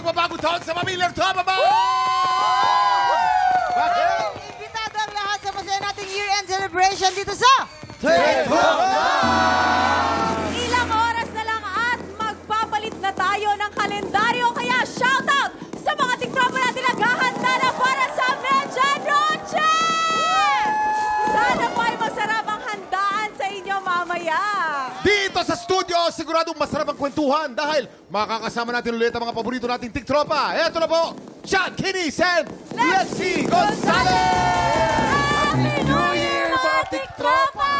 magbabagong taon sa pamilyang Topaba! Imbitado ang lahat sa masaya nating year-end celebration dito sa Ilang oras na lang at magpapalit na tayo ng kalendaryo. Kaya shoutout sa mga tiktropa natin naghahanda na para sa Medianoche! Sana po ay masarap ang handaan sa inyo mamaya. Dito sa studio, siguradong masarap ang kwentuhan dahil makakasama natin ulit ang mga paborito nating tiktropa. Eto na po, Chad Kinis and Lexi Gonzalez! Happy New Year, mga tiktropa!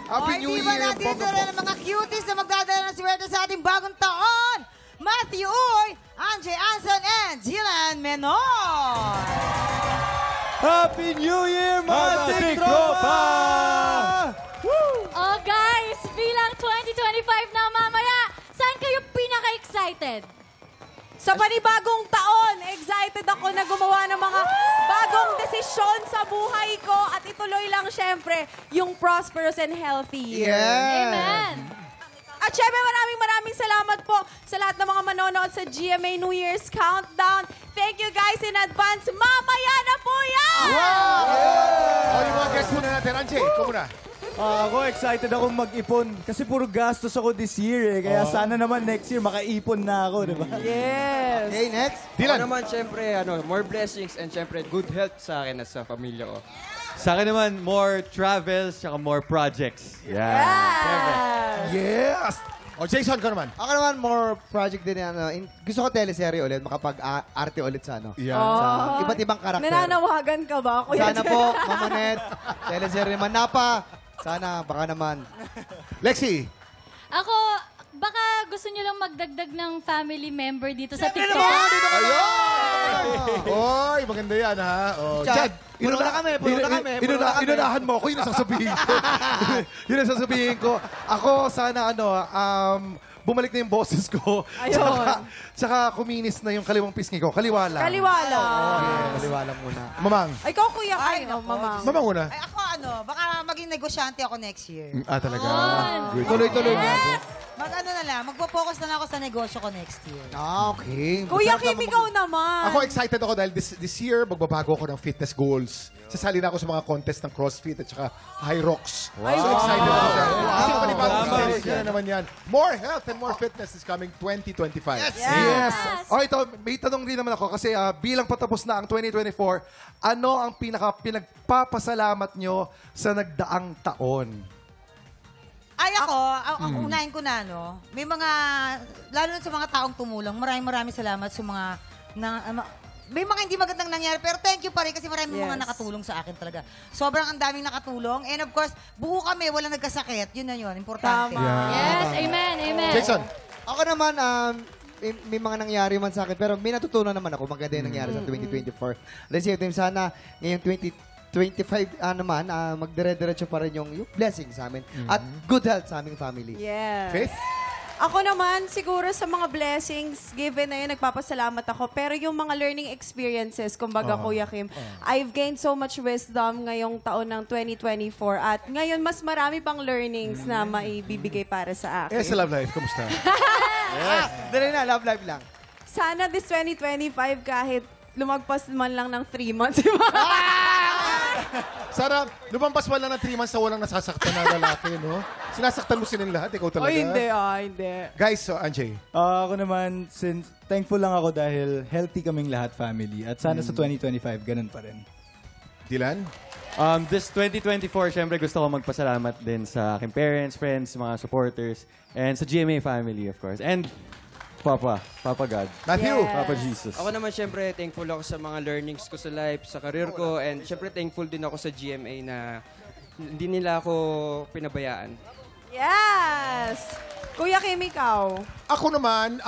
Happy New Year! Natin ito rin ang mga cuties na magdadala ng swerte sa ating bagong taon. Matthew Uy, Anjay Anson, and Dylan Menor. Happy New Year, mga tiktropa! Oh guys, bilang 2025 na mamaya, saan kayo pinaka-excited? Sa panibagong taon, excited ako na gumawa ng mga bagong desisyon sa buhay ko at ituloy lang syempre yung prosperous and healthy year. Amen! At syempre maraming salamat po sa lahat ng mga manonood sa GMA New Year's Countdown. Thank you guys in advance. Mamaya na po yan! Yung mga guests muna natin. Anjay, ikaw muna. Ako, excited akong mag-ipon kasi puro gastos ako this year eh. Kaya sana naman next year makaipon na ako, di ba? Yes! Okay, next. Dylan. Ako naman, syempre, more blessings and syempre, good health sa akin at sa pamilya ko. Sa akin naman, more travels tsaka more projects. Yes! O Jason, ka naman. Ako naman, more project din yan. Gusto ko teleserye ulit, makapag-arte ulit sa sa iba't ibang karakter. Nananawagan ka ba, Kuya Sana po, Mama Net, teleserye naman. Napa, sana, baka naman. Lexi. Ako, baka gusto nyo lang magdagdag ng family member dito sa Siyempre TikTok. naman, dito kami! Oy, maganda yan, ha? O, Chad. Puno na kami, puno na kami. Inunahan mo ako, yun ang sasabihin ko. Yun ang sasabihin ko. Ako, sana bumalik na yung boses ko. Ayun. Tsaka kuminis na yung kaliwang pisngi ko. Kaliwa lang. Kaliwala. Kaliwala muna. Mamang. Ay, ikaw, Kuya Ay, Kayo, Mama. Mamang una. Ay, ako baka maging negosyante ako next year. Talaga. Good. Tuloy-tuloy na. Mag-ano na lang, magpo-focus na lang ako sa negosyo ko next year. Okay. Kuya Kim, ikaw naman. Ako excited ako dahil this year magbabago ako ng fitness goals. Sasali na ako sa mga contest ng CrossFit at saka High Rocks. So excited ako dyan. Kasi panibagong goals na naman yan. More health and more fitness is coming 2025. Yes. Oh, ito, may tanong din naman ako kasi bilang patapos na ang 2024, ano ang pinagpapasalamat nyo sa nagdaang taon? Ay ako, ang unahin ko na, may mga, lalo na sa mga taong tumulong, maraming salamat sa mga, may mga hindi magandang nangyari, pero thank you pa rin kasi maraming mga nakatulong sa akin talaga. Sobrang ang daming nakatulong. And of course, buo kami, walang nagkasakit. Yun na yun, importante. Yes, amen, amen. Jason. Ako naman, may mga nangyari man sa akin, pero may natutunan naman ako. Maganda yung nangyari sa 2024. At the same time, sana ngayong 2025 naman, magdire-diretso pa rin yung blessing sa amin. At good health sa aming family. Yes. Faith? Ako naman, siguro sa mga blessings given na yun, nagpapasalamat ako. Pero yung mga learning experiences, kumbaga Kuya Kim, I've gained so much wisdom ngayong taon ng 2024. At ngayon, mas marami pang learnings na maibibigay para sa akin. Yes, sa love life. Kumusta? Dali na, love life lang. Sana this 2025, kahit lumagpas man lang ng 3 months, di ba? Sana, lumampas man lang ng 3 months na walang nasasaktan na lalaki, no? Sinasaktan mo silang lahat, ikaw talaga. Hindi. Guys, so Anjay. Ako naman, since thankful lang ako dahil healthy kaming lahat family. At sana sa 2025, ganun pa rin. Dylan? This 2024, syempre gusto ko magpasalamat din sa aking parents, friends, mga supporters, and sa GMA family, of course. And Papa God. Matthew? Yes. Papa Jesus. Ako naman, syempre, thankful ako sa mga learnings ko sa life, sa career ko, and syempre, thankful din ako sa GMA na hindi nila ako pinabayaan. Yes! Kuya Kim, ikaw? Ako naman,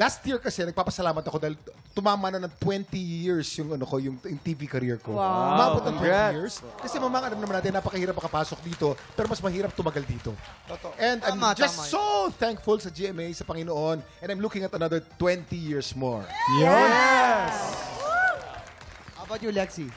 last year kasi nagpapasalamat ako dahil tumama na ng 20 years yung yung TV career ko. Wow. Umabot ng 20 years. Kasi mamang alam naman natin, napakahirap makapasok dito, pero mas mahirap tumagal dito. And I'm just so thankful sa GMA, sa Panginoon, and I'm looking at another 20 years more. Yes! How about you, Lexi?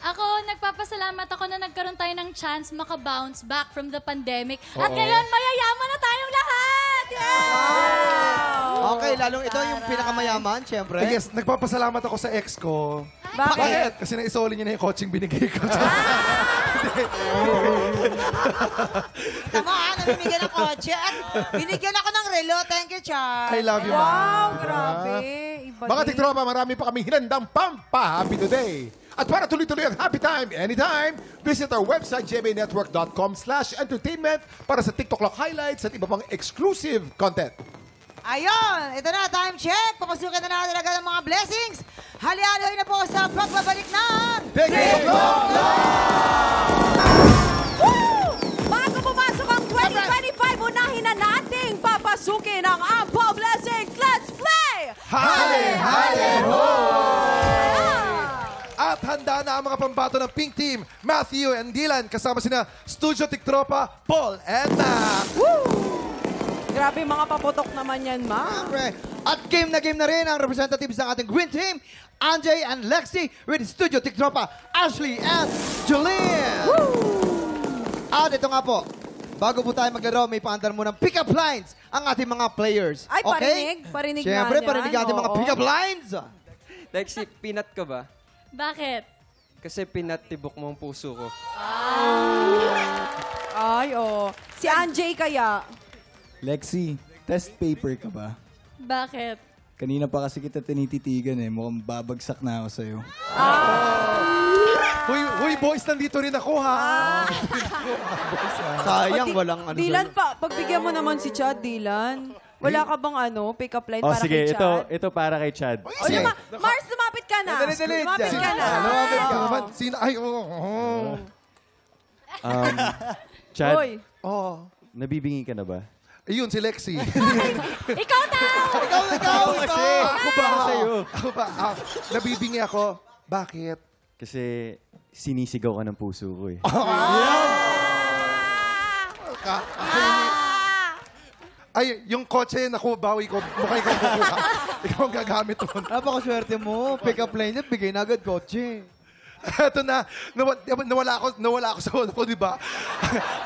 Ako, nagpapasalamat ako na nagkaroon tayo ng chance maka-bounce back from the pandemic. At ngayon, mayayaman na tayong lahat! Yay! Okay, lalong ito yung pinakamayaman, syempre. Yes, nagpapasalamat ako sa ex ko. Bakit? Kasi naisoli niya na yung coaching binigay ko. Tama, namimigyan ng kotse. At binigyan ako ng relo. Thank you, Char. I love you, ma. Wow, grabe. Iba Mga din. tiktropa, marami pa kami hinandang pampa-happy today. At para tuloy-tuloy ang happy time anytime, visit our website jbnetwork.com/entertainment para sa TikTok Lock highlights at iba pang exclusive content. Ayun, ito na, time check. Papasukin na natin agad ang mga blessings. Hali-hali na po sa pagbabalik ng TikTok Woo! Bago pumasok ang 2025, unahin na nating papasukin ang Ampaw Blessings. Let's play! At handa na ang mga pambato ng Pink Team, Matthew and Dylan, kasama sina Studio Tiktropa, Paul and Mac. Grabe, mga paputok naman yan, ma. Siyempre. At game na rin ang representatives ng ating Green Team, Anjay and Lexi with Studio Tiktropa, Ashley and Jolene. At ito nga po, bago po tayo maglaro, may paandar mo ng pick-up lines ang ating mga players. Ay, okay? parinig Siyempre, nga yan. parinig natin mga Oo. pick-up lines. Lexi, pinat ka ba? Bakit? Kasi pinatibok mo ang puso ko. Ay, oo. Si Anjay kaya. Lexi, test paper ka ba? Bakit? Kanina pa kasi kita tinititigan eh. Mukhang babagsak na ako sa'yo. Huy, boys, nandito rin ako, ha? Sayang, walang ano. Dylan, pagbigyan mo naman si Chad, Dylan. Wala ka bang pick-up line Oh, para sige, kay Chad? ito para kay Chad. O, Mars, lumapit ka na. Dali. Lumapit ka na. Lumapit ka naman. Sino? Ay, Chad, Hoy. nabibingi ka na ba? Ayun, si Lexi. Ikaw daw! Ako ba? Nabibingi ako. Bakit? Kasi sinisigaw ka ng puso ko eh. Ay, yung kotse, naku, bawi ko. Mukha ikaw kukuha. Ikaw ang gagamit doon. Napakaswerte mo. Pick-up line niya, bigay na agad kotse. Eto na, nawala ako sa ulo ko, di ba?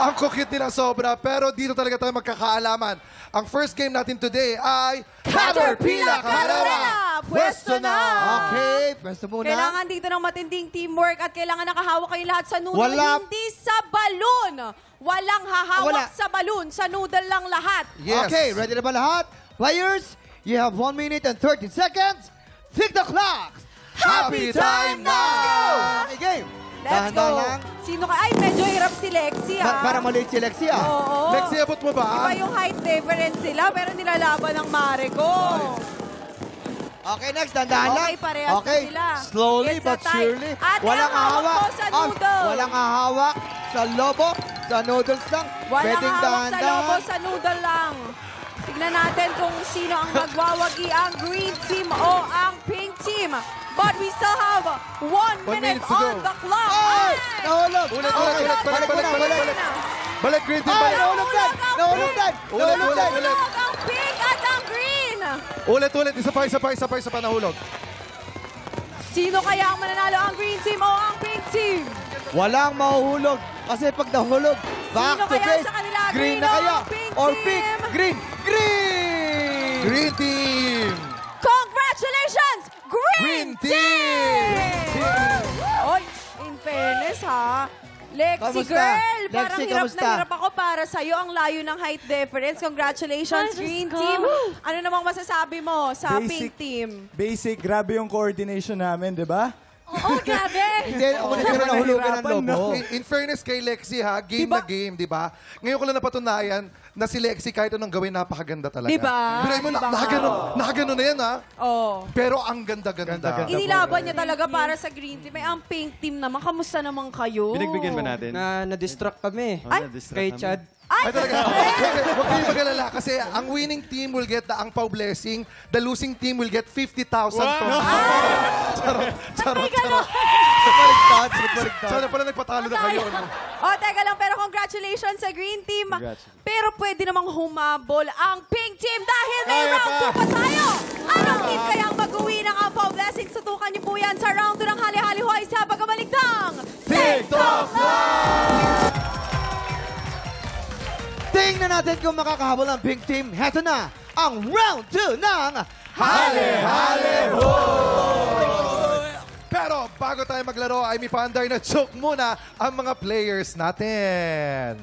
Ang cute nila sobra, pero dito talaga tayo magkakaalaman. Ang first game natin today ay Caterpillar Carrera! Pwesto na! Okay, pwesto muna. Kailangan dito ng matinding teamwork at kailangan nakahawak kayo lahat sa noodle, Wala. hindi sa balloon. Walang hahawak Wala. sa balloon, sa noodle lang lahat. Yes. Okay, ready na ba lahat? Players, you have 1 minute and 30 seconds. Tick the clock! Happy time now! Okay, game. Let's Dahan-dahan go. lang. Sino ka? Ay, medyo hirap si Lexi, Para maliit si Lexi, ah. Oo. Lexi, abot mo ba? Iba yung height difference sila, pero nilalaban ng mare ko. Okay, next, dahan-dahan lang. Okay, parehas na sila. Slowly It's a but tie. surely. Ate, Walang ang hawak hawak. mo sa noodle. Walang hahawak sa lobo, sa noodles lang. Walang Pwedeng hawak sa lobo, dahan-dahan. sa noodle lang. Tignan natin kung sino ang magwawagi, ang green team o ang pink team. But we still have 1 minute minute to go. on the clock. Ay! Nahulog! Ulit. Balik, Green Team, Ay, balik. nahulog din! Nahulog din! Nahulog din! Ulit. Ang pink at ang green. Ulit. Isa pa, nahulog. Sino kaya ang mananalo, ang green team o ang pink team? Walang mahuhulog. Kasi pag nahulog, back Sino to kaya base. sa kanila? Green Green na o kaya? pink Or team? pink? Green! Green! Green Team! Congratulations, Green Team! Oy, in fairness ha, Lexi Kamusta? girl, parang Lexi, hirap kamusta? na hirap ako para sa'yo. Ang layo ng height difference. Congratulations, Ay, Diyos Green ko. Team. Ano namang masasabi mo sa Pink Team? Basic, grabe yung coordination namin, di ba? Oo, grabe! Hindi, ako na sila nahulugan ng Nahirapan, lobo. In fairness kay Lexi, ha, game na game, di ba? Ngayon ko lang napatunayan na si Lexi kahit anong gawin, napakaganda talaga. Diba? Pero mo, Diba? nakaganon na yan, ha? Oh. Pero ang ganda-ganda. Inilaban niya talaga para sa Green Team. Ay, ang Pink Team naman, kamusta naman kayo? Pinagbigyan ba natin? Na-distract kami. Ay, Na-distract Kay kami. Chad. Ay, talaga. Huwag kayong mag-alala kasi ang winning team will get the Angpao blessing. The losing team will get 50,000 from Charot. Baliktad. Sana pala nagpatalo na kayo. No? Oh, teka lang, pero congratulations sa Green Team. Congrats. Pero pwede namang humabol ang Pink Team dahil may round 2 pa tayo. Anong team kaya ang mag-uwi ng Ampaw Blessings? Sutukan niyo po yan sa round 2 ng Hali-Hali Hoy sa pagbabalik ng TikTok Tingnan natin kung makakahabol ang Pink Team. Heto na ang round 2 ng Hale Hale Ho! Pero bago tayo maglaro ay may paandar na joke muna ang mga players natin.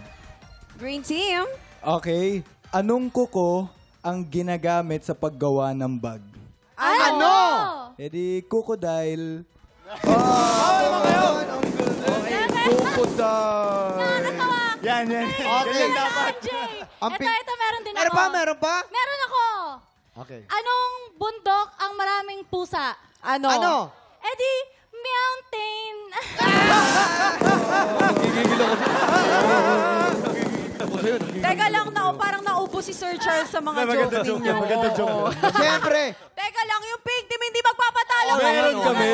Green team. Okay, anong kuko ang ginagamit sa paggawa ng bag? Ano? E di, crocodile. Nakakatawa. Yan. Okay. Jay. Ang Ito, meron din Meron ako. pa, meron pa? Meron ako. Okay. Anong bundok ang maraming pusa? Ano? Eh di, mountain. Teka lang, parang naubo si Sir Charles sa mga joke ninyo. Siyempre. Teka lang, yung pink team hindi magpapatalo. Meron kami.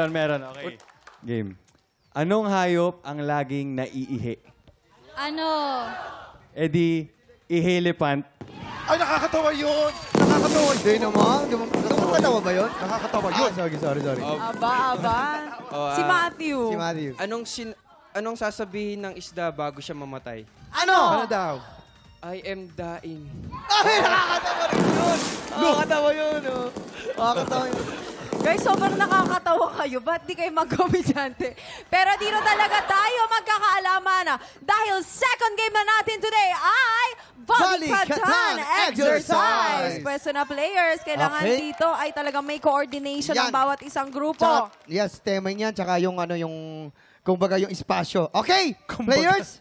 Meron. Okay. Game. Anong hayop ang laging naiihi? Ano? E di, ihilepant. Ay, nakakatawa yun! Nakakatawa yun! Hindi naman. Nakakatawa ba yun? Nakakatawa yun! Sorry. Aba. Si Matthew. Si Matthew. Anong sasabihin ng isda bago siya mamatay? Ano? Ano daw? I am dying. Ay, nakakatawa rin yun. Nakakatawa yun. Nakakatawa yun. Guys, sobrang nakakatawa kayo. Ba't di kayo mag-komedyante? Pero dito talaga tayo magkakaalaman dahil second game na natin today ay Volley Katan Exercise. Pwesto na players, kailangan Okay. dito ay talagang may coordination Yan. ng bawat isang grupo. Tsaka, yes, tema niyan. Tsaka yung kumbaga yung espasyo. Okay, players,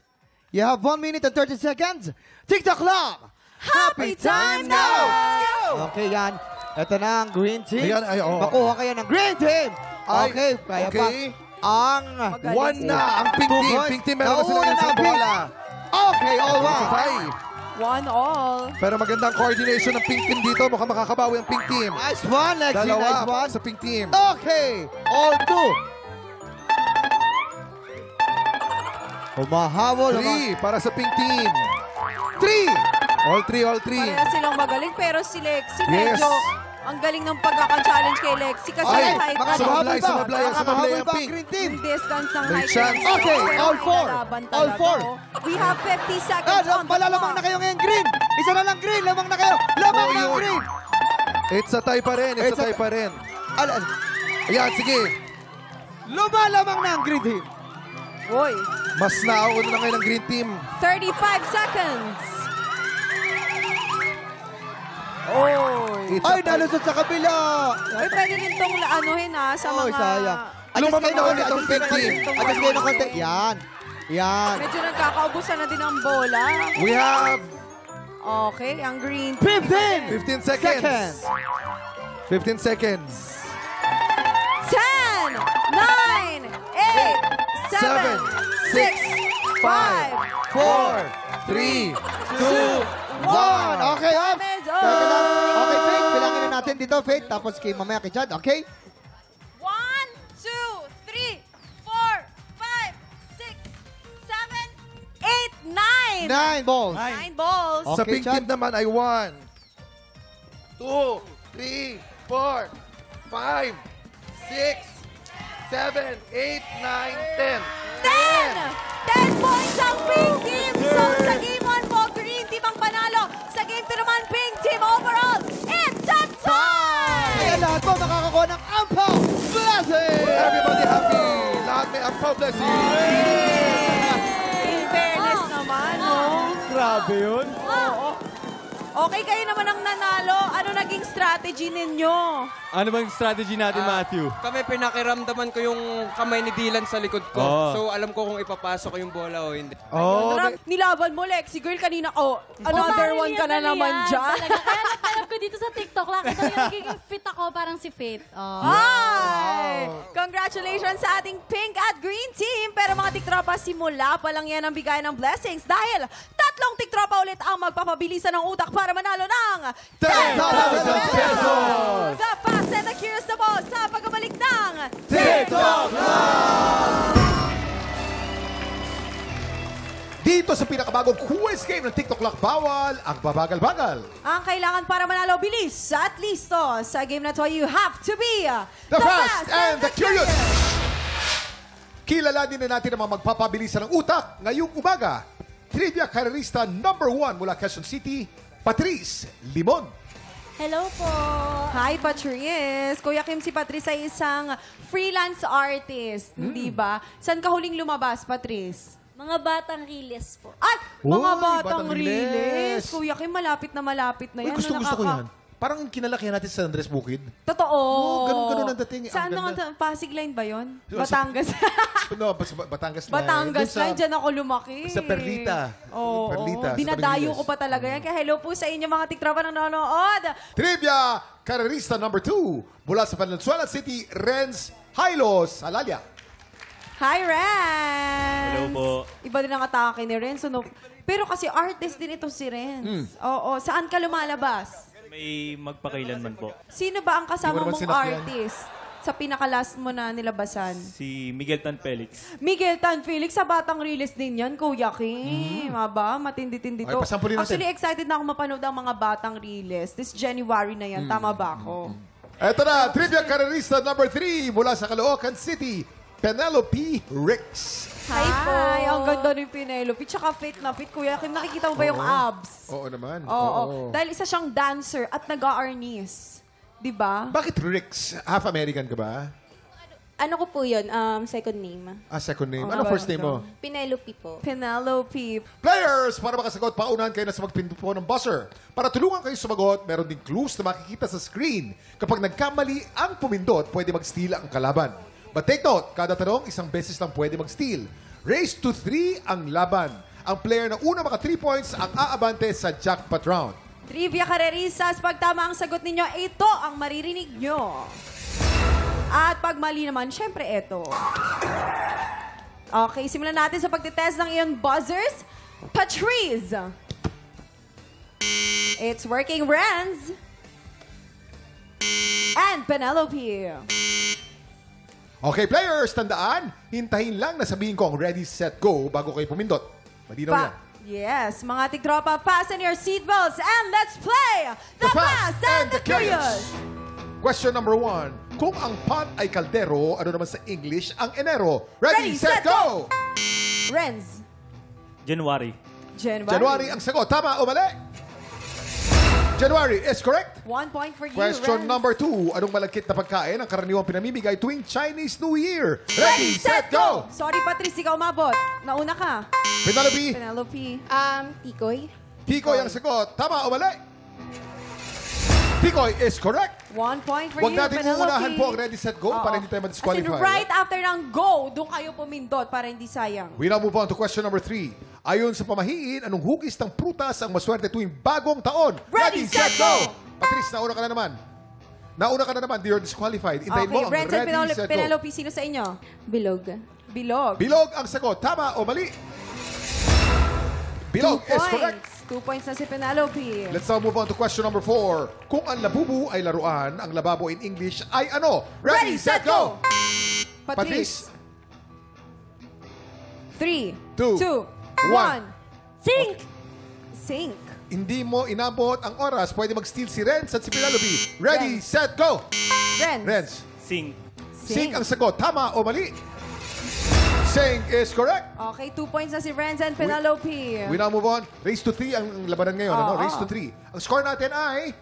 you have 1 minute and 30 seconds. TikTok clock. Happy time now! Okay, yan. Ito na ang green team. Ayan, ay, oo. Makuha kayo ng green team. Ay, Okay, kaya pa. okay. Ang One na ang pink team. Pink team meron kasi Nauna ng isang na ang pink. bola. Okay, all right. Sabay. 1-1. Pero magandang coordination ng pink team dito. Mukhang makakabawi ang pink team. Nice one, Lexi. Dalawa Nice one. sa pink team. Okay, all two. Humahabol. 3 para sa pink team. 3. All three. Pareha silang magaling pero si Lexi Yes. medyo ang galing ng pagkaka-challenge kay Lexi kasi Ay, yung height sumablay, niya. sumablay ang Makakahabol ba ang pink. green team? Yung distance ng May height chance. niya. Okay, Pero all four. lalaban All talaga, four. oh. We have 50 seconds on the Malalamang clock. na kayo ngayon, green. Isa na lang green. Lamang na kayo. Lamang na ang yun. green. It's a tie pa rin. Ayan, sige. Lumalamang na ang green team. Uy, Mas nauna na ngayon ang green team. 35 seconds. It's Ay, a tie. nalusot sa kabila. Uy, pwede rin tong anuhin sa Oy, mga... sayang. Lumamang na ulit ang pink team. Adjust kayo ng konti. Yan. Yan. Medyo nagkakaubusan na din ang bola. We have Okay, ang green 15. 15 seconds. 15 seconds. 10, 9, 8, 7, 6, 5, 4, 3, 2, 1. Okay, up. Time is Teka lang. up. Okay, Faith. Bilangin na natin dito, Faith. Tapos mamaya kay Chad. Okay? 1, 2, 3, 4, 5, 6, 7, 8, 9. 9 balls. 9 balls. Sa Okay, pink Chad. team naman ay 1, 2, 3, 4, 5, 6, 7, 8, 9, 10. 10 points ang pink team. So sa game 1 po, green team ang panalo. Sa game 2 naman, pink team overall. It's a tie! Kaya lahat po makakakuha ng Ampaw Blessing! Everybody happy. Lahat may ampaw blessing. In fairness naman, no? Grabe yun. Oo. Okay, kayo naman ang nanalo. Ano naging strategy ninyo? Ano bang strategy natin, Matthew? Kami pinakiramdaman ko yung kamay ni Dylan sa likod ko. Oh. So alam ko kung ipapasok ko yung bola o hindi. Oh, Nilaban mo, Lexi. Girl, kanina, another one ka na naman dyan. Talaga. Kaya nagtanap ko dito sa TikTok lang. Ito yung nagiging fit ako, parang si Faith. Oh. Hi! Congratulations sa ating pink at green team. Pero mga tiktropa, simula pa lang yan ang bigay ng blessings dahil 3 tiktropa ulit ang magpapabilisan ng utak para manalo ng 10,000 pesos! The fast and the curious na po sa pagbabalik ng TikTok Dito sa pinakabagong quiz game ng TikTok Lock, bawal ang babagal-bagal. ang kailangan para manalo bilis at listo. Sa game na to, you have to be The fast and the curious. Kilalanin na natin ang mga magpapabilisan ng utak ngayong umaga. trivia karerista number 1 mula Quezon City, Patrice Limon. Hello po. Hi, Patrice. Kuya Kim, si Patrice ay isang freelance artist, di ba? Saan ka huling lumabas, Patrice? Mga batang riles po. Ay! Uy, Mga Batang batang Riles. riles. Kuya Kim, malapit na Uy, yan. gusto ko Nakaka- yan. Parang kinalakihan natin sa Andres Bukid. Totoo. Ganun ang dating. Saan Ang mga ganda. Pasig line ba yun? Sa- Batangas. No, Batangas line. Batangas Doon sa- line, dyan ako lumaki. Sa Perlita. Oo. Perlita, sa Dinadayo Tabangiles. ko pa talaga yan. Kaya hello po sa inyo mga tiktropa ng nanonood. Trivia karerista number 2 mula sa Valenzuela City, Renz Hylos, Alalia. Hi, Renz! Hello po. Iba din ang atake ni Renz. Ano? Pero kasi artist din ito si Renz. Oo. Saan ka lumalabas? May magpakailanman po. Sino ba ang kasama Hindi mo naman mong sinakyan. artist sa pinaka-last mo na nilabasan? Si Miguel Tan Felix. Miguel Tan Felix, sa Batang Riles din yan, Kuya Kim. Aba, matindi-tindi Okay, to. pasampulin natin. Actually, excited na ako mapanood ang mga Batang Riles. This January na yan. Tama ba ako? Eto na, trivia karerista number 3 mula sa Caloocan City, Penelope Ricks. Hi, ang ganda ni Penelope. Tsaka fit na fit, Kuya Kim. Nakikita mo ba yung abs? Oo naman. Oo. Dahil isa siyang dancer at nag-a-arnis. Diba? Bakit Ricks? Half American ka ba? Ano ko po yun? Second name. Second name. Oh, Ano first name mo? Penelope po. Penelope. Players, para makasagot, paunahan kayo na sa magpindot po ng buzzer. Para tulungan kayo sumagot, meron din clues na makikita sa screen. Kapag nagkamali ang pumindot, pwede mag-steal ang kalaban. But take note, kada tanong, isang beses lang pwede mag-steal. Race to 3 ang laban. Ang player na una maka 3 points ang aabante sa jackpot round. Trivia Karerisas, pag tama ang sagot ninyo, ito ang maririnig nyo. At pag mali naman, syempre ito. Okay, simulan natin sa pagtitest ng iyong buzzers. Patrice. It's working, Renz. And Penelope. Okay, players, tandaan, hintahin lang na sabihin ko ang ready, set, go bago kayo pumindot. Malinaw yan. Yes, mga tigtropa, fasten your seatbelts and let's play The Fast and the Curious. Question number 1. Kung ang pot ay kaldero, ano naman sa English ang enero? Ready, set, go! Renz. January. January ang sagot. Tama o mali? January is correct. 1 point for you, Question Renz. number 2. Anong malagkit na pagkain ang karaniwang pinamimigay tuwing Chinese New Year? Ready, set, go! Sorry, Patrice, ikaw umabot. Nauna ka. Penelope, Penelope. Tikoy. Tikoy ang sagot. Tama o mali? Tikoy is correct. 1 point for Huwag you, natin Penelope. uunahan po ang ready, set, go Oo. para hindi tayo As in, ma-disqualify. right after ng go, doon kayo pumindot para hindi sayang. We now move on to question number 3. Ayon sa pamahiin, anong hugis ng prutas ang maswerte tuwing bagong taon? Ready, set, go! Patrice, nauna ka na naman. Nauna ka na naman. You're disqualified. Intayin mo Okay, ang Renz and ready, set, go. Penelope, sino sa inyo? Bilog. Bilog. Bilog ang sagot. Tama o mali? Bilog 2 is correct. points. 2 points na si Penelope. Let's now move on to question number 4. Kung ang labubu ay laruan, ang lababo in English ay ano? Ready, set, go! Patrice. 3, 2, 1. Sink! Sink. Hindi mo inabot ang oras. Pwede mag-steal si Renz at si Penelope. Ready, set, go! Renz. Renz. Sing. Sing ang sagot. Tama o mali? Sing is correct. Okay, 2 points na si Renz and Penelope. We now move on. Race to 3 ang labanan ngayon. Ano? Oo. Race to 3. Ang score natin ay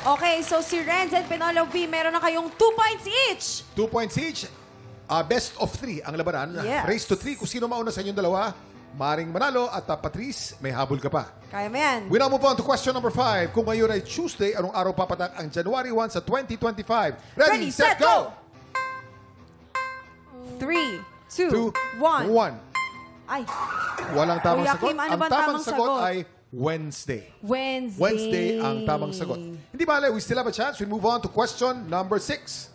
Okay, so si Renz and Penelope, meron na kayong 2 points each. 2 points each. Best of 3 ang labanan. Yes. Race to 3. Kung sino mauna sa inyong dalawa, maring manalo. At Patrice, may habol ka pa. Kaya mo yan. We now move on to question number 5. Kung ngayon ay Tuesday, anong araw papatak ang January 1 sa 2025? Ready, set, go! 3, 2, 1. 1. Ay, Walang tamang Kuya sagot. Kim, ano Ang bang tamang tamang sagot sagot? ay Wednesday. Wednesday. Wednesday ang tamang sagot. Hindi bale, we still have a chance. We move on to question number 6.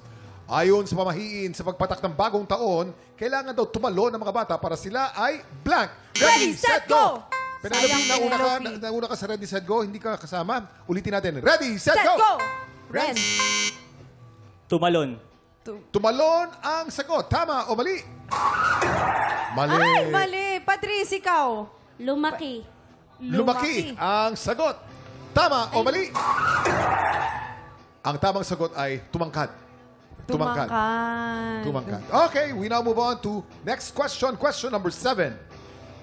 Ayon sa pamahiin sa pagpatak ng bagong taon, kailangan daw tumalo ng mga bata para sila ay blank. Ready, set, go! Penelope, Sayang, Penelope. nauna ka sa ready, set, go. Hindi ka kasama. Ulitin natin. Ready, set, Set, go! go! Renz. Tumalon. Tumalon ang sagot. Tama o mali? Mali. Ay, mali. Patrice, ikaw. Lumaki. Lumaki ang sagot. Tama o mali? Ang tamang sagot ay tumangkad. Tumangkad. Tumangkad. Okay, we now move on to next question. Question number 7.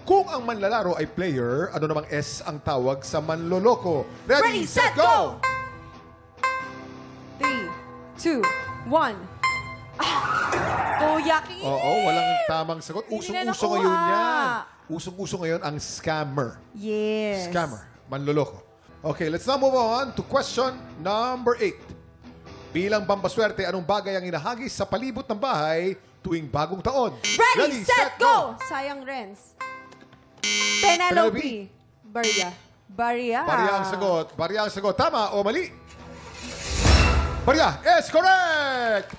Kung ang manlalaro ay player, ano namang S ang tawag sa manloloko? Ready, set, go! 3, 2, 1. Kuya Kim! Oo, walang tamang sagot. Usong-uso nakuha. ngayon yan. Usong-uso ngayon ang scammer. Yes. Scammer. Manloloko. Okay, let's now move on to question number 8. Bilang pampaswerte, anong bagay ang inahagis sa palibot ng bahay tuwing bagong taon? Ready, set, go! Sayang, Renz. Penelope. Barya. Barya. Barya ang sagot. Barya ang sagot. Tama o mali? Barya is correct!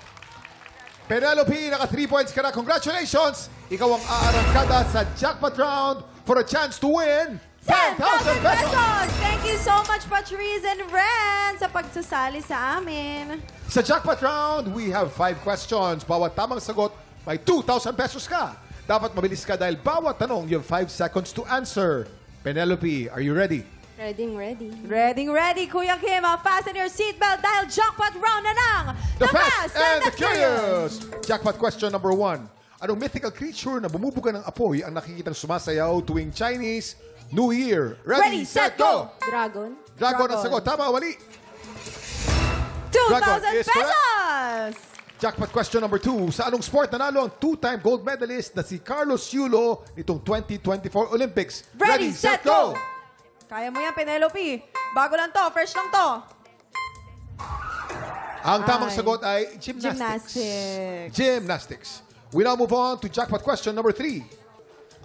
Penelope, naka 3 points ka na. Congratulations! Ikaw ang aarangkada sa jackpot round for a chance to win 10,000 pesos! Thank you so much, Patrice and Ren, sa pagsasali sa amin. Sa jackpot round, we have 5 questions. Bawat tamang sagot, may 2,000 pesos ka. Dapat mabilis ka dahil bawat tanong, you have 5 seconds to answer. Penelope, are you ready? Ready, Kuya Kim. Fasten your seatbelt dahil jackpot round na ng The Fast and the Curious! Jackpot question number 1. Anong mythical creature na bumubuga ng apoy ang nakikitang sumasayaw tuwing Chinese New Year? Ready, set, go! Dragon. Dragon ang sagot. Tama o mali? 2,000 Dragon is pesos! Jackpot question number 2. Sa anong sport nanalo ang 2-time gold medalist na si Carlos Yulo nitong 2024 Olympics? Ready, set, go! Kaya mo yan, Penelope. Bago lang to, fresh lang to. Ang tamang Ay. sagot ay gymnastics. Gymnastics. Gymnastics. We now move on to jackpot question number 3.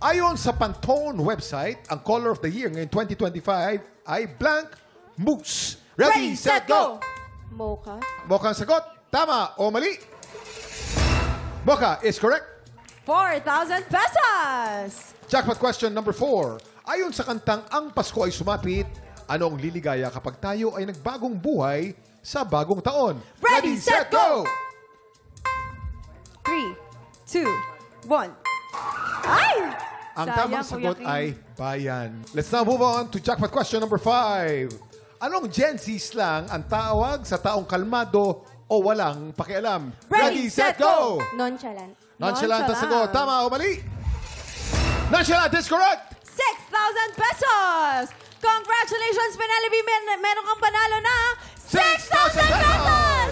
Ayon sa Pantone website, ang color of the year ngayong 2025 ay blank moose. Ready, set, go! Mocha. Mocha ang sagot. Tama o mali? Mocha is correct. 4,000 pesos! Jackpot question number 4. Ayon sa kantang Ang Pasko ay Sumapit, ano ang liligaya kapag tayo ay nagbagong buhay sa bagong taon? Ready, set, go! 3, 2, 1. Ay! Ang Sayang, tamang Kuya sagot Kim. ay bayan. Let's now move on to jackpot question number 5. Anong Gen Z slang ang tawag sa taong kalmado o walang pakialam? Ready, set, go! Nonchalant. Nonchalant ang sagot. Tama o mali? Nonchalant is correct! 6,000 pesos! Congratulations, Penelope! Meron kang panalo na 6,000 pesos!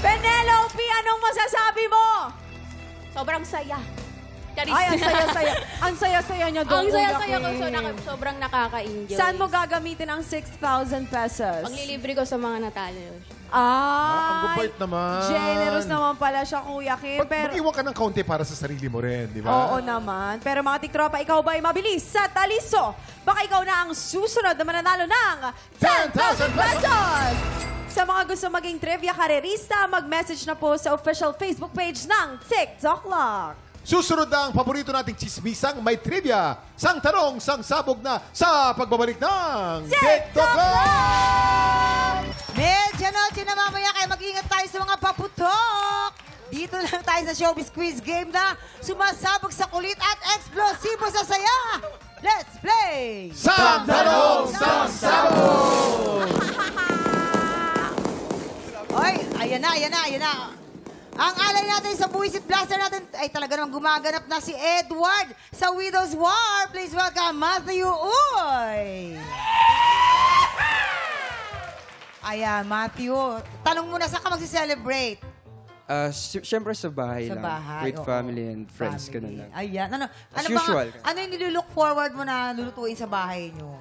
Penelope, anong masasabi mo? Sobrang saya. Charis. Ay, ang saya-saya. Ang saya-saya niya doon. Ang saya-saya ko. Kuya Kim. Sobrang nakaka-enjoy. Saan mo gagamitin ang 6,000 pesos? Paglilibre ko sa mga natalo. Ang gabait naman. Generous naman pala siya, Kuya Kim. Mag-iwan ka ng kaunti para sa sarili mo rin, di ba? Oo naman. Pero mga tiktropa, ikaw ba ay mabilis sa taliso? Baka ikaw na ang susunod na mananalo ng 10,000 pesos! Sa mga gusto maging trivia karerista, mag-message na po sa official Facebook page ng TikTok Lock. Susunod na ang paborito nating chismisang may trivia. Sang tanong, sang sabog na sa pagbabalik ng TikTok Live! Medyo na mamaya kaya mag-ingat tayo sa mga paputok. Dito lang tayo sa Showbiz Quiz Game na sumasabog sa kulit at eksplosibo sa saya. Let's play! Sang tanong, sang sabog! Oy, ayan na. Ang alay natin sa Buwisit Blaster natin ay talaga namang gumaganap na si Edward sa Widow's War. Please welcome Matthew Uy! Ayan, Matthew. Tanong muna, saan ka mag-celebrate? Siyempre sa bahay Sa lang. bahay, With oo. family and friends, ganun lang. Ayan. Ano As ba usual. Ano yung nilulook forward mo na lulutuin sa bahay nyo?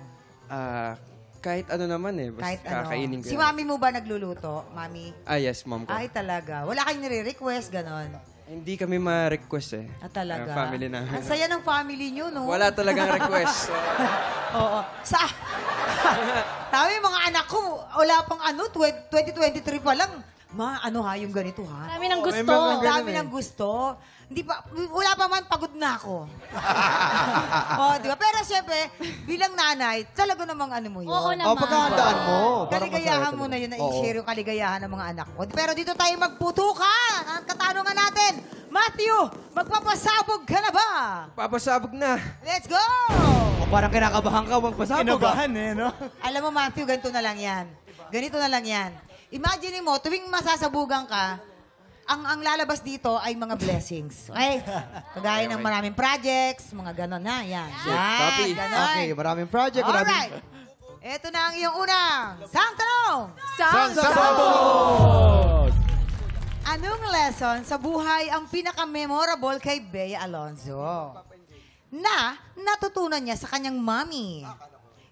Kahit ano naman eh. Basta Kahit ano. kakainin ko Si yan. mami mo ba nagluluto? Mami? Yes, mom ko. Ay, talaga. Wala kayong nire-request, ganon. Hindi kami ma-request eh. Talaga. Family namin. Ang saya ng family nyo, no? Wala talagang request. Oo. Tama yung mga anak ko, wala pang 2023 pa lang. Ano yung ganito ha? Dami ng gusto. Dami ng gusto. Hindi pa, wala pa man, pagod na ako. Di ba? Pero siyempre, bilang nanay, talaga namang mo yun. Oo naman. Pagkahandaan mo. Kaligayahan mo na yun, na i-share yung kaligayahan ng mga anak ko. Pero dito tayo magputukan. Ang katanungan natin, Matthew, magpapasabog ka na ba? Papasabog na. Let's go! Parang kinakabahan ka magpasabog. Kinabahan eh, no? Alam mo, Matthew, ganito na lang yan. Ganito na lang yan. Imagine mo, tuwing masasabugan ka, ang lalabas dito ay mga blessings. Okay? Kagaya ng maraming projects, mga ganon na. Yan. Copy. Ganon. Okay, maraming project. Alright. Ito na ang iyong unang sang tanong. Anong lesson sa buhay ang pinaka-memorable kay Bea Alonzo? Na natutunan niya sa kanyang mommy.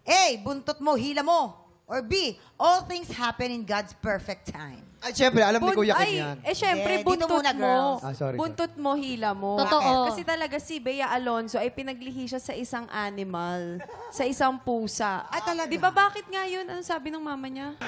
A. Buntot mo, hila mo. Or B. All things happen in God's perfect time. Ay, syempre, alam ni Kuya Kim yan. Syempre, Dito buntot muna, mo. girls. Sorry. Buntot mo, hila mo. Totoo. Kasi talaga si Bea Alonzo ay pinaglihi siya sa isang animal, sa isang pusa. Ay, talaga? Di ba bakit nga yun? Ano sabi ng mama niya?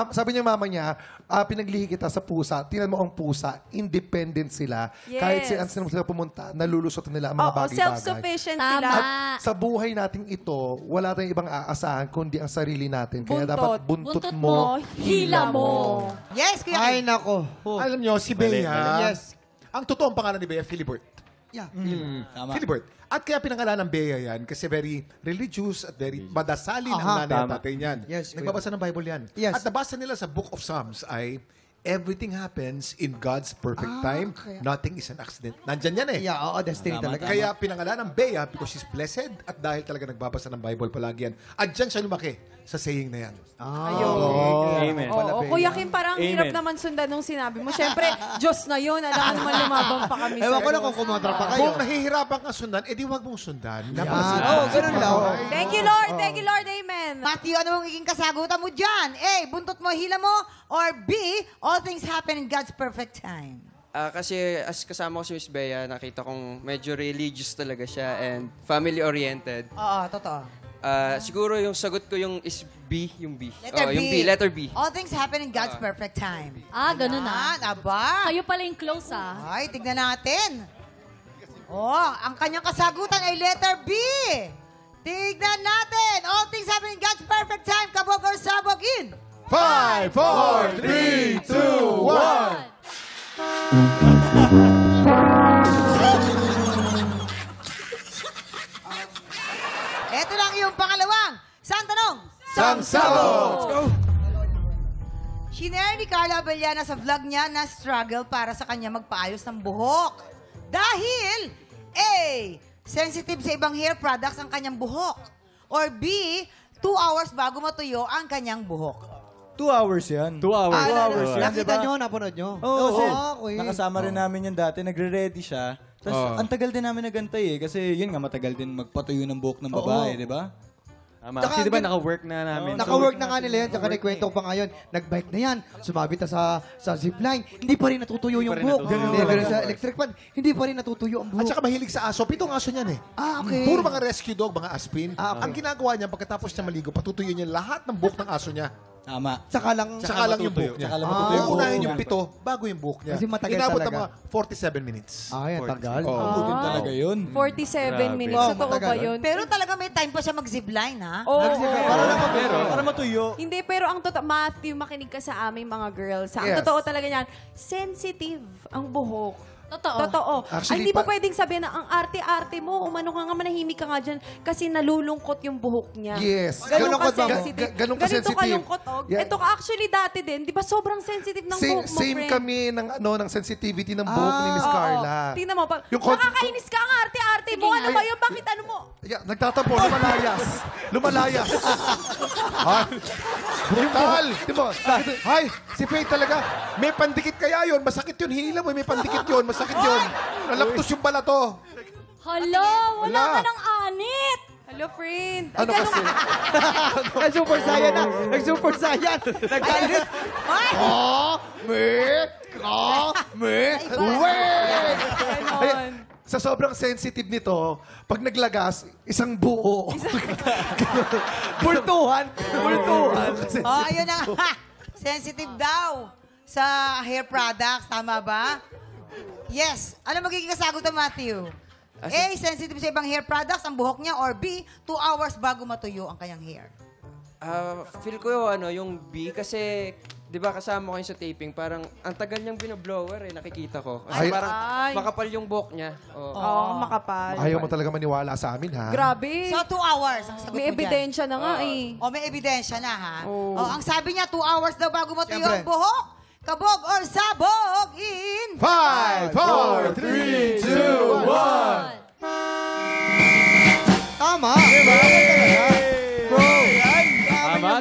Sabi ng mama niya, pinaglihi kita sa pusa. Tingnan mo ang pusa, independent sila. Yes. Kahit saan sila pumunta, nalulusot nila ang mga Oo, bagay-bagay. self-sufficient Tama. sila. At sa buhay nating ito, wala tayong ibang aasahan kundi ang sarili natin. Kaya Buntot. dapat buntot Buntot mo, mo, hila mo. Yes, Kuya Ay, Kim. nako. Alam nyo, si Bea, Yes. ang totoong pangalan ni Bea, Philibert. Yeah. Tama. Philibert. At kaya pinangalan ng Bea yan kasi very religious at very madasalin ang nanay at tatay niyan. Yes, Nagbabasa ng Bible yan. Yes. At nabasa nila sa Book of Psalms ay everything happens in God's perfect time. Nothing is an accident. Nandyan yan eh. Yeah, oo, destiny talaga. Kaya pinangalan ng Bea because she's blessed at dahil talaga nagbabasa ng Bible palagi yan. At dyan siya lumaki sa saying na yan. Amen. Oo, Kuya Kim, parang Amen. hirap naman sundan nung sinabi mo. Siyempre, Diyos na yun. Alam naman lumabang pa kami Ewan ko sa'yo. lang kung kumontra pa kayo. Kung nahihirapan ka sundan, edi wag mong sundan. Oo, ganun lang. Thank you, Lord. Thank you, Lord. Amen. Matthew, ano mong magiging kasagutan mo dyan? A. Buntot mo, hila mo. Or B. All things happen in God's perfect time. Kasi as kasama ko si Miss Bea, nakita kong medyo religious talaga siya and family-oriented. Oo, totoo. Siguro yung sagot ko yung is B, yung B. Letter B. Yung B, letter B. All things happen in God's perfect time. Ganun na. Aba. Kayo pala yung close, Ay, tignan natin. Ang kanyang kasagutan ay letter B. Tignan natin. All things happen in God's perfect time. Kabog or sabog in. 5, 4, 3, 2, 1. Ito lang yung pangalawang. Saan tanong? Sangsabog! Shinare ni Carla Abellana sa vlog niya na struggle para sa kanya magpaayos ng buhok. Dahil A. Sensitive sa ibang hair products ang kanyang buhok. Or B. 2 hours bago matuyo ang kanyang buhok. 2 hours yan. 2 hours. 2 hours yan, Nakita diba? nyo, napanood nyo? Oo, kasi okay. nakasama rin namin yan dati. Nagre-ready siya. Tapos, ang tagal din namin nagantay eh. Kasi yun nga, matagal din magpatuyo ng buhok ng babae, di ba? Tama. Tsaka Kasi di ba gan- naka-work na namin? Naka-work na nga nila yan. Tsaka nagkwento ko pa ngayon. Nag-bike na yan. Sumabit na sa zipline. Hindi pa rin natutuyo yung rin buhok. natutuyo. Ganun sa electric fan. Hindi pa rin natutuyo ang At buhok. saka mahilig sa aso. 7 aso niyan eh. Okay. Puro mga rescue dog, mga aspin. Okay. Ang ginagawa niya, pagkatapos niya maligo, patutuyo niya lahat ng buhok ng aso niya. Tama. Saka lang. Saka lang yung buhok niya. Tsaka lang matutuyo yung buhok Uunahin niya. yung 7 bago yung buhok niya. Kasi matagal Inabot talaga. ng mga 47 minutes. Ay, ang tagal. Yun talaga yun. 47 minutes. Wow, Totoo ba matagal. yun? Pero talaga may time pa siya mag-zipline, ha? Oo. Para matuyo. Hindi, pero ang totoo, Matthew, makinig ka sa aming mga girls. Ang Yes. totoo talaga niyan, sensitive ang buhok. Totoo. Totoo. Actually, Ay, hindi mo pa- pwedeng sabihin na ang arte-arte mo, umano ka nga, manahimik ka nga dyan, kasi nalulungkot yung buhok niya. Yes. Ganun Galungkot ka ba? sensitive. Ganun ka Ganito sensitive. kalungkot, oh. Yeah. Ito ka actually dati din, di ba sobrang sensitive ng buhok mo, Same friend? kami ng sensitivity ng buhok ni Miss Oo. Carla. Tingnan mo, Yung kon- nakakainis ka ang arte-arte mo. Ano ba yun? Bakit ano mo? Yeah, nagtatapo, lumalayas. Lumalayas. Brutal! Diba? Hay, si Faye talaga, may pandikit kaya yun. Masakit yun. Hila mo, may pandikit yun. Masakit yun. Nalaptos yung balato. Hala, wala Wala. ka ng anit. Hello, friend. Ano kasi? Nag-super saiyan na. Nag-super saiyan. Nag-galit. Wait! Ganon. Sa sobrang sensitive nito, pag naglagas, isang buo. Bultuhan. Bultuhan. Ayun na nga. Sensitive daw sa hair products. Tama ba? Yes. Ano magiging kasagutan, Matthew? A, sensitive sa ibang hair products ang buhok niya. Or B, 2 hours bago matuyo ang kanyang hair. Feel ko yung B kasi 'di ba kasama ko yun sa taping, parang ang tagal niyang binoblower nakikita ko. Kasi Ay. parang Ay. makapal yung buhok niya. Oo. Oo, makapal. Ayaw mo talaga maniwala sa amin, ha? Grabe. So, 2 hours ang sagot May mo dyan. ebidensya na nga eh. O, may ebidensya na, ha? Oo. O, ang sabi niya, 2 hours daw bago matuyo Siyempre. ang buhok. Kabog or sabog in 5, 4, 3, 2, 1. Tama. Bro!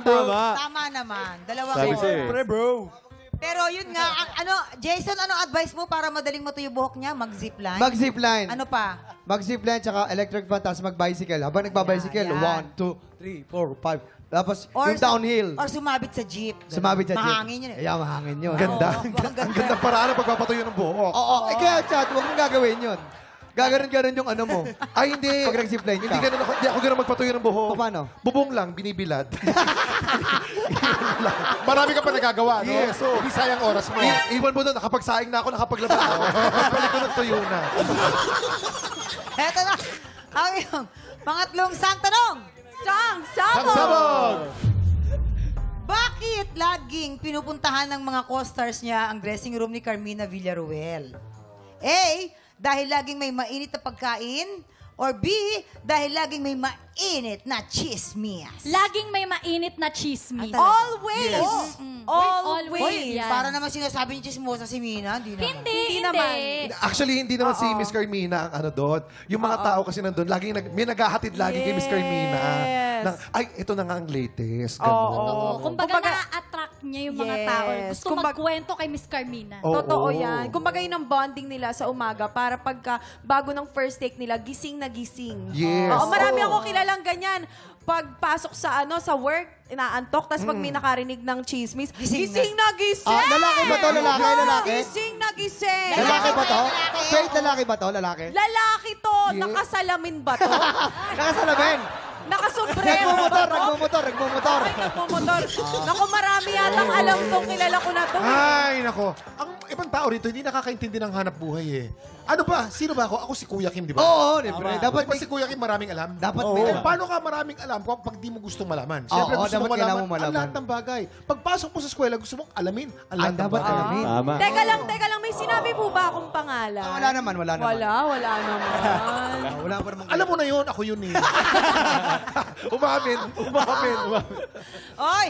Tama. Tama naman. Dalawang Sabi goal. siya eh. bro. Pero yun nga, Jason, ano advice mo para madaling matuyo buhok niya? Mag-zipline? Mag-zipline. Ano pa? Mag-zipline tsaka electric fan, tapos mag-bicycle. Habang nagbabicycle, Yan. 1, 2, 3, 4, 5. Tapos Or yung downhill. Or sumabit sa jeep. Sumabit sa jeep. Mahangin yun eh. Yeah, mahangin yun. Ganda. Oo, ang Ang ganda paraan ng pagpapatuyo ng buhok. Oo, kaya chat, huwag mong gagawin yun. Gaganon-ganon yung ano mo. Ay, hindi. Pag nag-zipline ka. Hindi ako ganun magpatuyo ng buhok. Paano? Bubong lang, binibilad. Marami ka pa nagagawa, no? Yes, oo. Hindi sayang oras mo. Iwan mo doon, nakapagsaing na ako, nakapaglaba ako. Pagbalik ko ng tuyo na. Eto na. Ang iyong pangatlong sang tanong. Sabog! Sabog! Bakit laging pinupuntahan ng mga co-stars niya ang dressing room ni Carmina Villaruel? A, dahil laging may mainit na pagkain? Or B, dahil laging may mainit na chismis? Laging may mainit na chismis. Always! Yes. Always. Yan. Para naman sinasabi ni chismosa si Mina. Hindi naman. Hindi naman. Actually, hindi naman si Miss Carmina ang ano doon. Yung mga tao kasi nandun, laging may naghahatid lagi kay Miss Carmina. Yes. Ay, ito na nga ang latest. Ganun. Oo. Kumbaga, Kumbaga- na-attract niya yung mga Yes. tao. Gusto Kumbaga- magkwento kay Miss Carmina. Oo. Totoo yan. Kumbaga yun ang bonding nila sa umaga para pagka bago ng first take nila, gising na gising. Yes. Oo, marami ako kilalang ganyan. Pagpasok sa sa work, inaantok, tapos pag may nakarinig ng chismis, gising na gising! Lalaki ba to? Lalaki? Lalaki? Gising na gising! Lalaki ba to? Straight lalaki ba to? Lalaki? Lalaki to! Nakasalamin ba to? Nakasalamin! Nakasombrero ba to? Nagmumotor. Ay, nagmumotor. Naku, marami yatang alam tong kilala ko na to. Ay, nako. Ang ibang tao rito, hindi nakakaintindi ng hanap buhay eh. Ano ba? Sino ba ako? Ako si Kuya Kim, di ba? Oo, libre. Dapat Dapat ba si Kuya Kim maraming alam? Dapat Oo. may alam. Paano ka maraming alam kung pag di mo gustong malaman? Oo, Siyempre gusto dapat mo kailangan mo malaman ang malaman. lahat ng bagay. Pagpasok mo sa eskwela, gusto mong alamin ang lahat ng dapat bagay. alamin. Tama. Teka lang. May sinabi po ba akong pangalan? Wala naman. Wala naman. Wala pa naman. Alam mo na yun, ako yun eh. Umamin. Oy!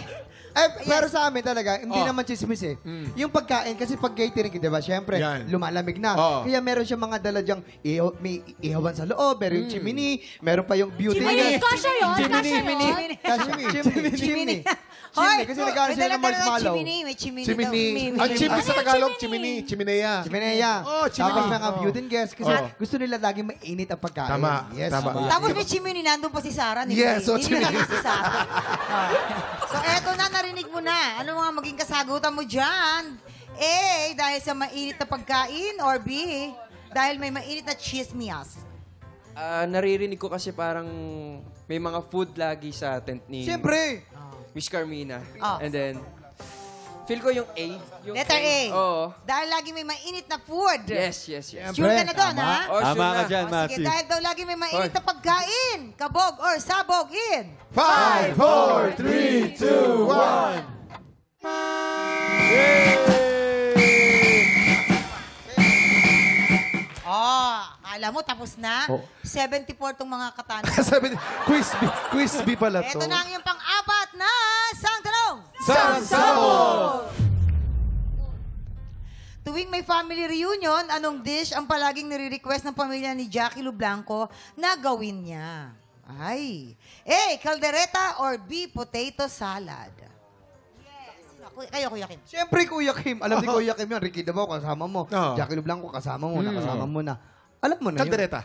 Pero sa amin talaga, hindi naman chismis eh. Yung pagkain, kasi pag catering, di ba, syempre, Yan. lumalamig na. Oo. Kaya meron siya mga dala dyang may ihawan sa loob, meron yung chimney, meron pa yung beauty. Ay, kasha yun. Chimney. Hoy! Kasi nag-aaral may sila ng dala-dala marshmallow. May chimini. Chimini. Ang chimney sa Tagalog, chimini. Chiminea. Chimenea. Oh, chimney. Tapos mga beauty guests. Kasi Oo. gusto nila laging mainit ang pagkain. Tama. Yes. Tama. Tapos may chimini, nandun pa si Sarah. Yes, so Hindi chimini. si Sarah. So eto na, narinig mo na. Ano mga maging kasagutan mo dyan? A, dahil sa mainit na pagkain. Or B, dahil may mainit na chismias. Naririnig ko kasi parang may mga food lagi sa tent ni Siyempre. Miss Carmina. Oh. And then, feel ko yung A. Yung Letter A. Oo. Dahil lagi may mainit na food. Yes. Sure ka na doon, ha? Oh, sure Tama ka na. dyan, Sige, Matthew. dahil daw lagi may mainit na pagkain. Kabog or sabog in. 5, 4, 3, 2, 1. Akala mo tapos na? Oh. 74 tong mga katanong. Sabi niya, quiz B pala to. Ito na ang iyong pang-apat na sang tanong. Sabog! Tuwing may family reunion, anong dish ang palaging nire-request ng pamilya ni Jackie Lu Blanco na gawin niya? Ay. A, caldereta or B, potato salad? Yes. Kayo, Kuya Kim. Siyempre, Kuya Kim. Alam ni Kuya Kim yun. Ricky Davao, kasama mo. Oo. Jackie Lu Blanco, kasama mo. Nakasama mo na. Alam mo na yun. Caldereta.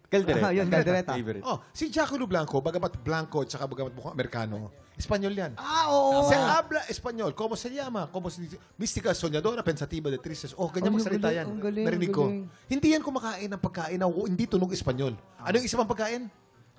Caldereta. Yun, caldereta. Favorite. Oh, si Jackie Lu Blanco, bagamat blanco at saka bagamat mukhang Amerikano, Espanyol yan. Oo. Se habla Espanyol. ¿Cómo se llama? ¿Cómo se dice? Mística, soñadora, pensativa de tristes. Oh, ganyan Ang magsalita galing, yan. ang galing, Narinig ang ko. galing. Hindi yan kumakain ng pagkain na hindi tunog Espanyol. Ano yung isa pang pagkain?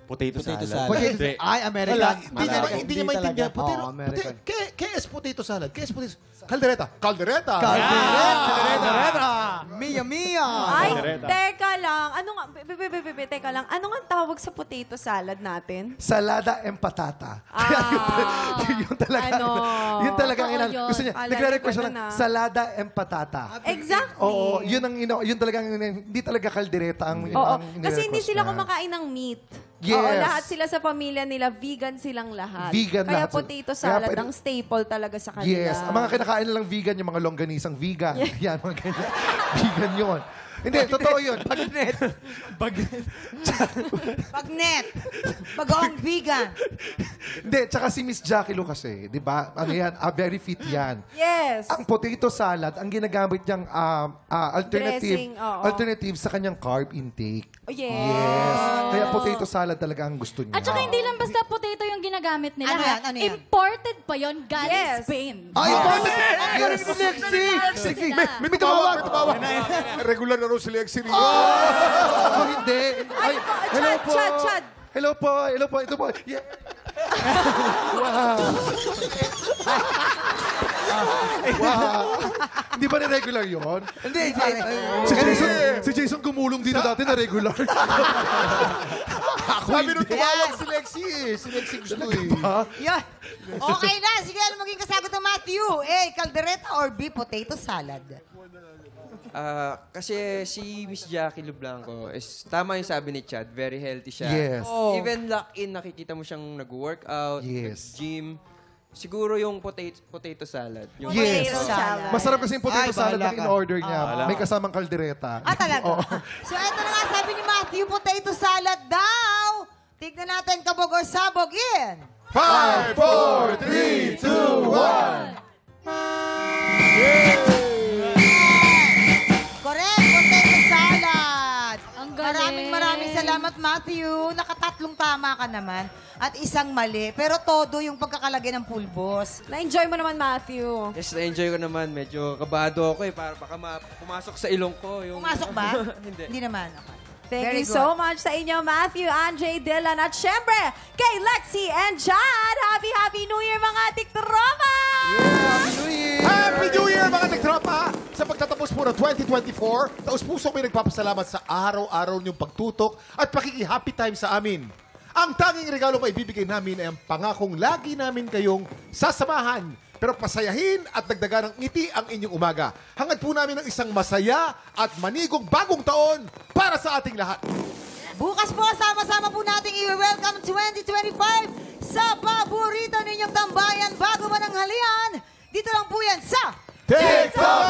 Potato salad. Potato Hindi. Ay, American. Wala. Hindi niya American. maintindihan. Oo, American. ¿Qué es potato salad? ¿Qué es potato Caldereta. Caldereta. Caldereta. Mia, Mia. Ay, Caldereta. teka lang. Ano Ano nga, teka lang, ano nga tawag sa potato salad natin? Salada empatata. Yun talaga. Yun talaga ang Totoo yun. gusto niya. Alala Nagre-request ko siya dun, ng salada empatata. Exactly. Oo, yun talagang hindi talaga kaldereta ang Oo, ang kasi hindi nire-request sila niya. kumakain ng meat. Yes. Oo, lahat sila sa pamilya nila, vegan silang lahat. Vegan Kaya lahat. potato Kaya salad pwede- ang staple talaga sa kanila. Yes. Ang mga kinakain nilang vegan, yung mga longganisang vegan. Yan, mga ganyan. Vegan yun. Hindi, totoo yun. Bagnet. Bagoong vegan. Hindi, tsaka si Miss Jackie Lou kasi, di ba? Ano yan? Very fit yan. Yes. Ang potato salad, ang ginagamit niyang Dressing, oo. alternative sa kanyang carb intake. Oh, yes. Yes. Kaya potato salad talaga ang gusto niya. At saka hindi lang basta potato yung ginagamit nila. Ano yan? Ano yan? Imported pa yon galing Yes. Spain. Ay, yes! Sige. May tumawag, may tumawag. Regular na rin si Lexi rin. Ako hindi. Ay, hello po. Chad. Hello po. Hello po. Ito po. Yeah. Wow. Hindi ba na-regular yun? Hindi. Si Jason gumulong dito dati na regular. Sabi nung tumawag si Lexi eh. Si Lexi gusto eh. Yan. Okay na. Sige, ano maging kasagot ng Matthew? A, caldereta or B, potato salad? Kasi si Miss Jackie Lu Blanco is tama yung sabi ni Chad, very healthy siya. Yes. Even lock-in, nakikita mo siyang nag-workout, Yes. gym. Siguro yung potato salad. Yung Yes. Potato salad. Masarap kasi yung potato Ay, salad bahala na ka. in-order niya. May kasamang kaldereta. Talaga? So, ito na nga sabi ni Matthew, potato salad daw. Tignan natin kabog or sabog in. 5, 4, 3, 2, 1. Correct, potato salad. Ang galing. Maraming salamat, Matthew. Nakatatlong tama ka naman. At isang mali. Pero todo yung pagkakalagay ng pulbos. Na-enjoy mo naman, Matthew. Yes, na-enjoy ko naman. Medyo kabado ako eh. Para baka pumasok sa ilong ko. Yung... Pumasok ba? Hindi. Hindi naman. Okay. Thank Very you good. so much sa inyo, Matthew, Andre, Dylan, at syempre, kay Lexi and Chad. Happy New Year, mga tiktropa! Happy New Year, mga nagtropa! Sa pagtatapos po ng 2024, taos puso may nagpapasalamat sa araw-araw niyong pagtutok at pakiki-happy time sa amin. Ang tanging regalo na ibibigay namin ay ang pangakong lagi namin kayong sasamahan, pero pasayahin at dagdagan ng ngiti ang inyong umaga. Hangad po namin ng isang masaya at manigong bagong taon para sa ating lahat. Bukas po, sama-sama po nating i-welcome 2025 sa paborito ninyong tambayan bago man ang halian. Dito lang po yan sa TikTok